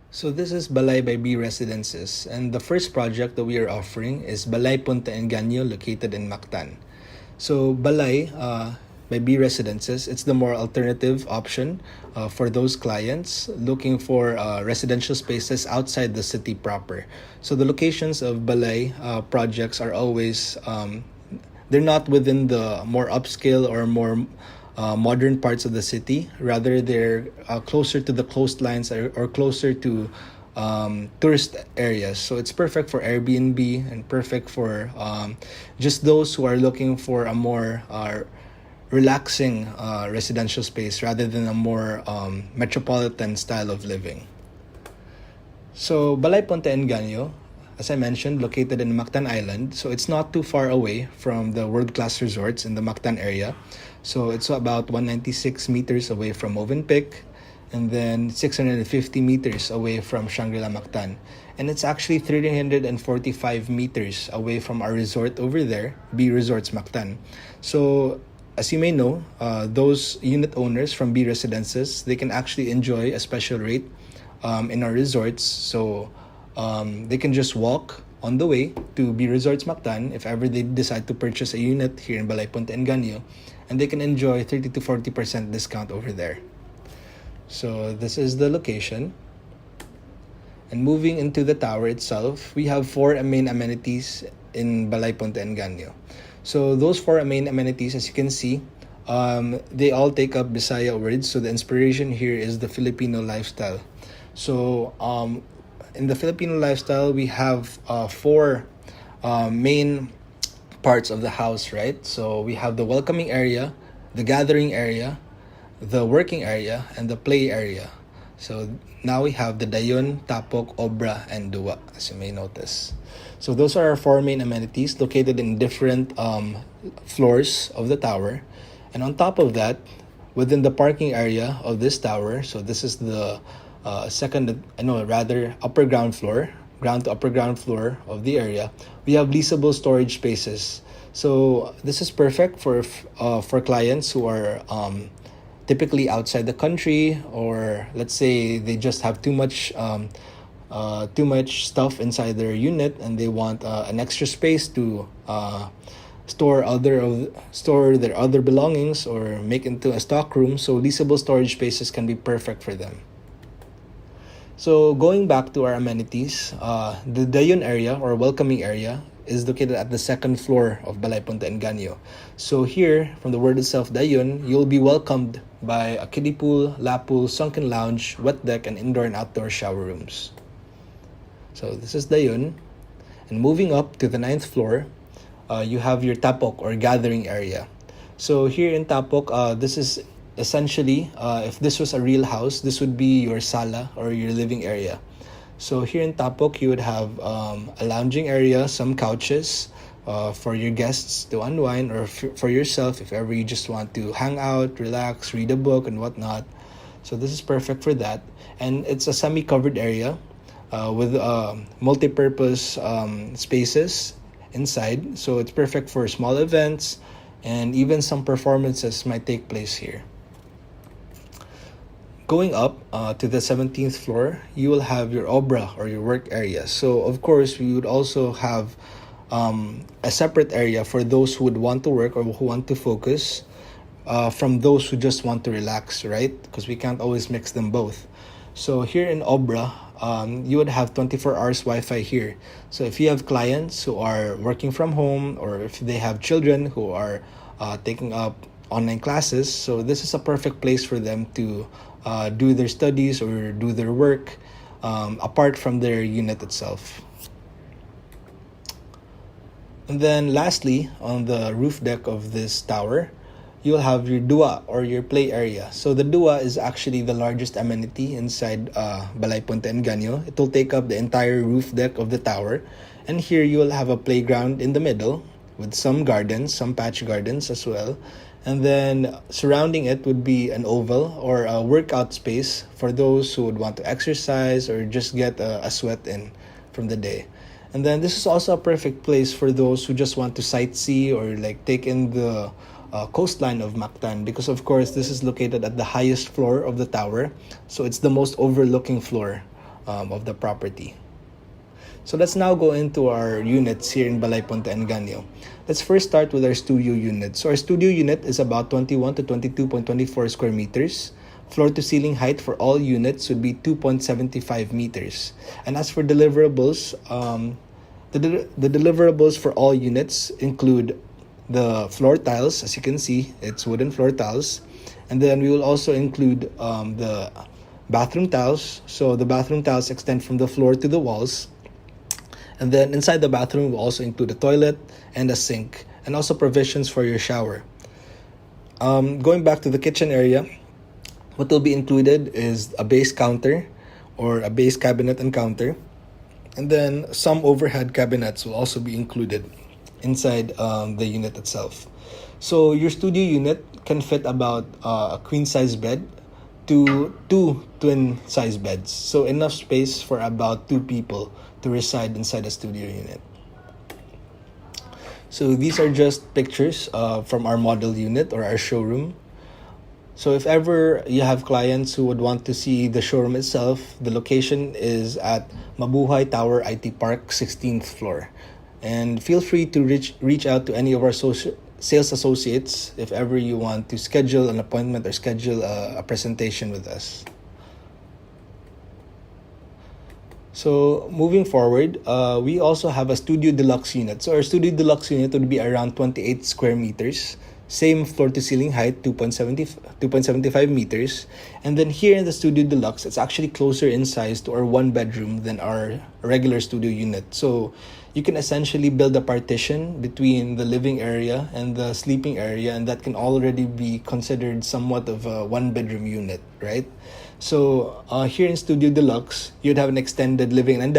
So this is Balai by B Residences, and the first project that we are offering is Balai Punta Engaño, located in Mactan. So Balai by B Residences, it's the more alternative option for those clients looking for residential spaces outside the city proper. So the locations of Balai projects are always they're not within the more upscale or more modern parts of the city. Rather, they're closer to the coastlines or closer to tourist areas. So it's perfect for Airbnb and perfect for just those who are looking for a more relaxing residential space rather than a more metropolitan style of living. So Balay Punta Engaño, as I mentioned, located in Mactan Island. So it's not too far away from the world-class resorts in the Mactan area. So it's about 196 meters away from Movenpick and then 650 meters away from Shangri-La Mactan. And it's actually 345 meters away from our resort over there, B Resorts Mactan. So as you may know, those unit owners from B Residences, they can actually enjoy a special rate in our resorts. So they can just walk on the way to B Resorts Mactan if ever they decide to purchase a unit here in Balay Punta Engaño, and they can enjoy 30 to 40% discount over there. So this is the location. And moving into the tower itself, we have four main amenities in Balay Punta Engaño. So those four main amenities, as you can see, they all take up Bisaya words. So the inspiration here is the Filipino lifestyle. So in the Filipino lifestyle, we have four main parts of the house, right? So we have the welcoming area, the gathering area, the working area, and the play area. So now we have the Dayon, Tapok, Obra, and Dua, as you may notice. So those are our four main amenities located in different floors of the tower. And on top of that, within the parking area of this tower, so this is the upper ground floor, ground to upper ground floor of the area, we have leasable storage spaces. So this is perfect for clients who are typically outside the country, or let's say they just have too much stuff inside their unit and they want an extra space to store their other belongings or make into a stock room. So leasable storage spaces can be perfect for them. So going back to our amenities, the Dayon area or welcoming area is located at the second floor of Balay Punta Engaño. So here, from the word itself, Dayon, you'll be welcomed by a kiddie pool, lap pool, sunken lounge, wet deck, and indoor and outdoor shower rooms. So this is Dayon. And moving up to the 9th floor, you have your Tapok or gathering area. So here in Tapok, this is essentially, if this was a real house, this would be your sala or your living area. So here in Tapok, you would have a lounging area, some couches for your guests to unwind, or for yourself if ever you just want to hang out, relax, read a book, and whatnot. So this is perfect for that. And it's a semi-covered area with multi-purpose spaces inside. So it's perfect for small events, and even some performances might take place here. Going up to the 17th floor, you will have your obra or your work area. So of course, we would also have a separate area for those who would want to work or who want to focus from those who just want to relax, right? Because we can't always mix them both. So here in obra, you would have 24 hours Wi-Fi here. So if you have clients who are working from home, or if they have children who are taking up online classes, so this is a perfect place for them to do their studies or do their work apart from their unit itself. And then lastly, on the roof deck of this tower, you'll have your dua or your play area. So the dua is actually the largest amenity inside Balay Punta Engaño. It will take up the entire roof deck of the tower. And here you will have a playground in the middle with some gardens, some patch gardens as well. And then surrounding it would be an oval or a workout space for those who would want to exercise or just get a sweat in from the day. And then this is also a perfect place for those who just want to sightsee or like take in the coastline of Mactan, because of course this is located at the highest floor of the tower, so it's the most overlooking floor of the property. So let's now go into our units here in Balai Punta Engaño. Let's first start with our studio unit. So our studio unit is about 21 to 22.24 square meters. Floor to ceiling height for all units would be 2.75 meters. And as for deliverables, the deliverables for all units include the floor tiles. As you can see, it's wooden floor tiles. And then we will also include the bathroom tiles. So the bathroom tiles extend from the floor to the walls. And then inside the bathroom, we'll also include a toilet and a sink, and also provisions for your shower. Going back to the kitchen area, what will be included is a base counter or a base cabinet and counter. And then some overhead cabinets will also be included inside the unit itself. So your studio unit can fit about a queen size bed to 2 twin size beds. So enough space for about 2 people to reside inside a studio unit. So these are just pictures from our model unit or our showroom. So if ever you have clients who would want to see the showroom itself, the location is at Mabuhay Tower IT Park, 16th floor. And feel free to reach out to any of our sales associates if ever you want to schedule an appointment or schedule a presentation with us. So moving forward, we also have a Studio Deluxe unit. So our Studio Deluxe unit would be around 28 square meters. Same floor to ceiling height, 2.75 meters. And then here in the Studio Deluxe, it's actually closer in size to our 1 bedroom than our regular studio unit. So you can essentially build a partition between the living area and the sleeping area, and that can already be considered somewhat of a 1 bedroom unit, right? So here in Studio Deluxe, you'd have an extended living and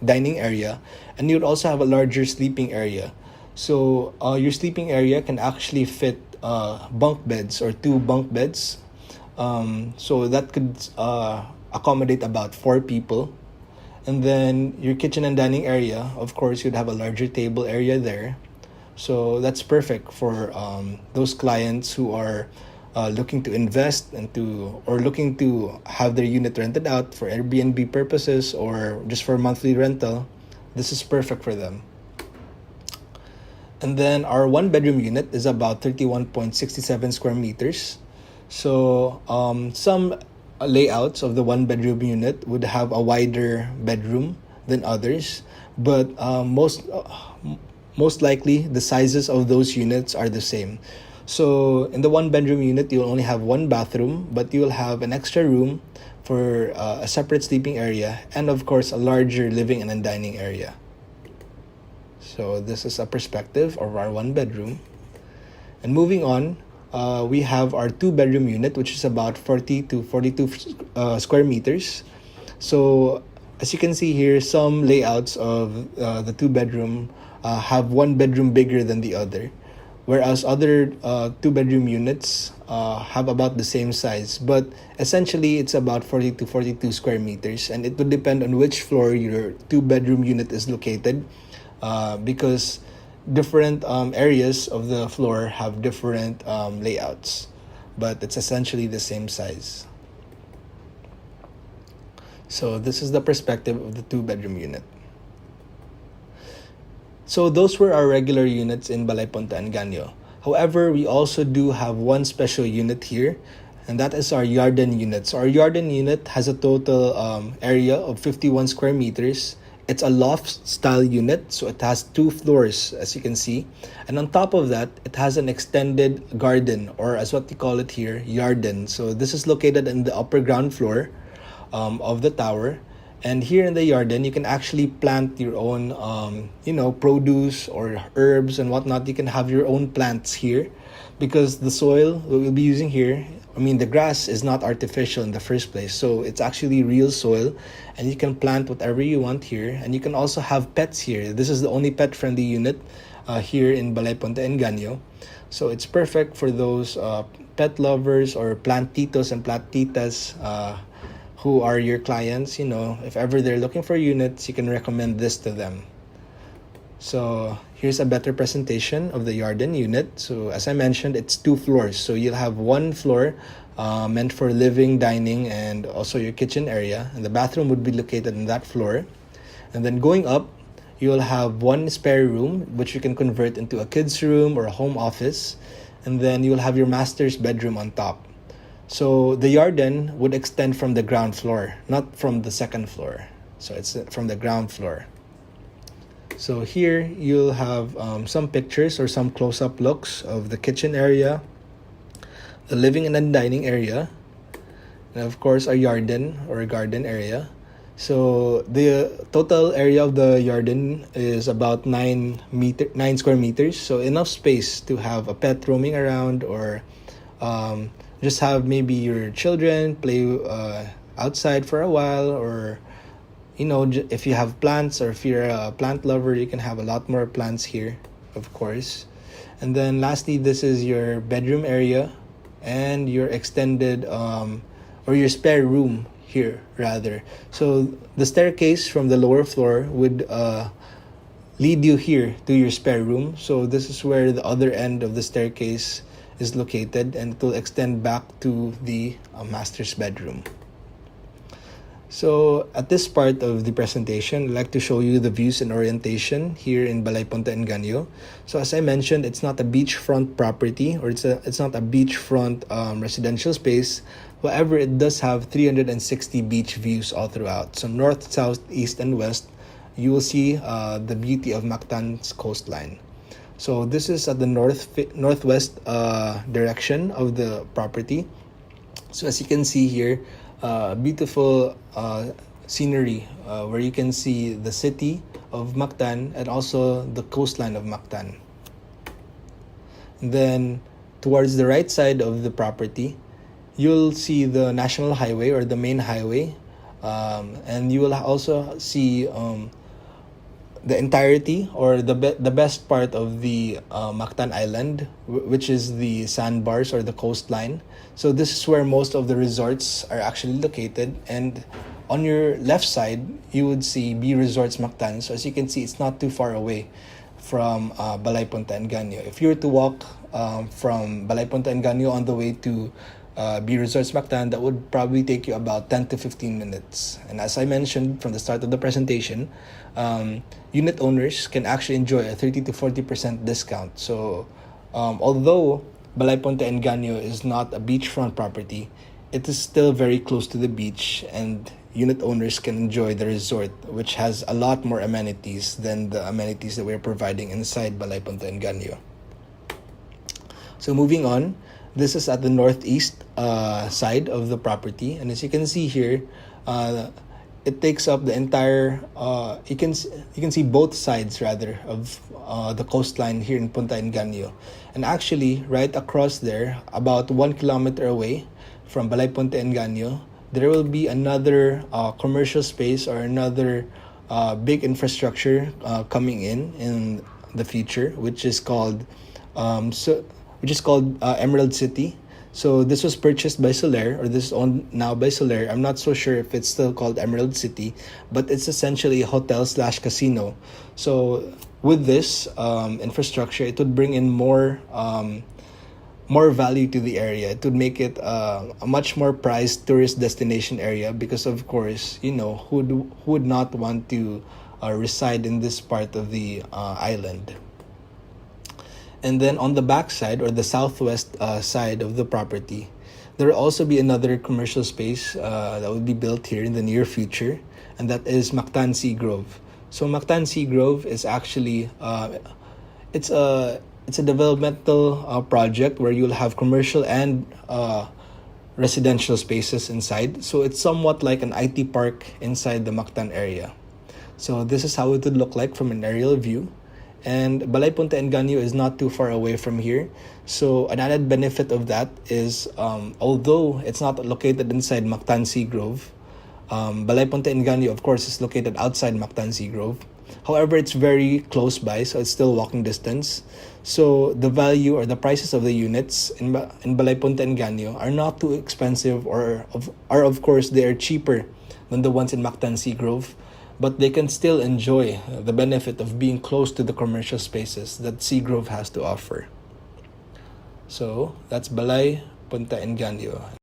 dining area, and you'd also have a larger sleeping area. So your sleeping area can actually fit bunk beds or 2 bunk beds. So that could accommodate about 4 people. And then your kitchen and dining area, of course, you'd have a larger table area there. So that's perfect for those clients who are looking to invest or looking to have their unit rented out for Airbnb purposes or just for monthly rental. This is perfect for them. And then our 1 bedroom unit is about 31.67 square meters. So some layouts of the 1 bedroom unit would have a wider bedroom than others, but most likely the sizes of those units are the same. So in the 1 bedroom unit, you'll only have 1 bathroom, but you'll have an extra room for a separate sleeping area, and of course a larger living and dining area. So this is a perspective of our 1 bedroom. And moving on, we have our 2 bedroom unit, which is about 40 to 42 square meters. So as you can see here, some layouts of the 2 bedroom have 1 bedroom bigger than the other, whereas other 2 bedroom units have about the same size. But essentially, it's about 40 to 42 square meters, and it would depend on which floor your 2 bedroom unit is located. Because different areas of the floor have different layouts, but it's essentially the same size. So this is the perspective of the 2 bedroom unit. So those were our regular units in Balai Punta Engaño. However, we also do have one special unit here, and that is our Yarden unit. So our Yarden unit has a total area of 51 square meters. It's a loft-style unit, so it has 2 floors, as you can see. And on top of that, it has an extended garden, or as what we call it here, Yarden. So this is located in the upper ground floor of the tower. And here in the Yarden, you can actually plant your own, produce or herbs and whatnot. You can have your own plants here because the soil we'll be using here, the grass is not artificial in the first place. So it's actually real soil, and you can plant whatever you want here. And you can also have pets here. This is the only pet-friendly unit here in Balai Punta Engaño. So it's perfect for those pet lovers or plantitos and plantitas who are your clients. If ever they're looking for units, you can recommend this to them. So here's a better presentation of the Yarden unit. So as I mentioned, it's 2 floors. So you'll have 1 floor meant for living, dining, and also your kitchen area. And the bathroom would be located on that floor. And then going up, you'll have 1 spare room, which you can convert into a kid's room or a home office. And then you'll have your master's bedroom on top. So the Yarden would extend from the ground floor, not from the second floor. So it's from the ground floor. So here you'll have some pictures or some close-up looks of the kitchen area, the living and dining area, and of course a Yarden or a garden area. So the total area of the Yarden is about 9 square meters. So enough space to have a pet roaming around, or just have maybe your children play outside for a while, or if you have plants, or if you're a plant lover, you can have a lot more plants here, of course. And then lastly, this is your bedroom area and your extended or your spare room here rather. So the staircase from the lower floor would lead you here to your spare room. So this is where the other end of the staircase is located, and it will extend back to the master's bedroom. So at this part of the presentation, I'd like to show you the views and orientation here in Balai Punta Engaño. So as I mentioned, it's not a beachfront property, or it's not a beachfront residential space. However, it does have 360 beach views all throughout. So north, south, east, and west, you will see the beauty of Mactan's coastline. So this is at the northwest direction of the property. So as you can see here, beautiful scenery where you can see the city of Mactan and also the coastline of Mactan. And then towards the right side of the property, you'll see the national highway or the main highway, and you will also see the entirety or the best part of the Mactan Island, which is the sandbars or the coastline. So this is where most of the resorts are actually located, and on your left side you would see B Resorts Mactan. So as you can see, it's not too far away from Balai Punta Engaño. If you were to walk from Balai Punta Engaño on the way to B Resorts Mactan, that would probably take you about 10 to 15 minutes. And as I mentioned from the start of the presentation, unit owners can actually enjoy a 30 to 40% discount. So although Balai Punta Engaño is not a beachfront property, it is still very close to the beach, and unit owners can enjoy the resort, which has a lot more amenities than the amenities that we're providing inside Balai Punta Engaño. So moving on, this is at the northeast side of the property, and as you can see here, it takes up the entire. You can see both sides rather of the coastline here in Punta Engaño, and actually right across there, about 1 kilometer away from Balai Punta Engaño, there will be another commercial space or another big infrastructure coming in the future, which is called Emerald City. So this was purchased by Soler, or this is owned now by Soler. I'm not so sure if it's still called Emerald City, but it's essentially a hotel/casino. So with this infrastructure, it would bring in more value to the area. It would make it a much more prized tourist destination area, because of course, who would not want to reside in this part of the island. And then on the back side, or the southwest side of the property, there will also be another commercial space that will be built here in the near future, and that is Mactan Sea Grove. So Mactan Sea Grove is actually it's a developmental project where you'll have commercial and residential spaces inside. So it's somewhat like an IT park inside the Mactan area. So this is how it would look like from an aerial view. And Balai Punta Engaño is not too far away from here. So an added benefit of that is, although it's not located inside Mactan Sea Grove, Balai Punta Engaño, of course, is located outside Mactan Sea Grove. However, it's very close by, so it's still walking distance. So the value or the prices of the units in Balai Punta Engaño are not too expensive, or of course they are cheaper than the ones in Mactan Sea Grove. but they can still enjoy the benefit of being close to the commercial spaces that Seagrove has to offer. So that's Balai, Punta Engaño.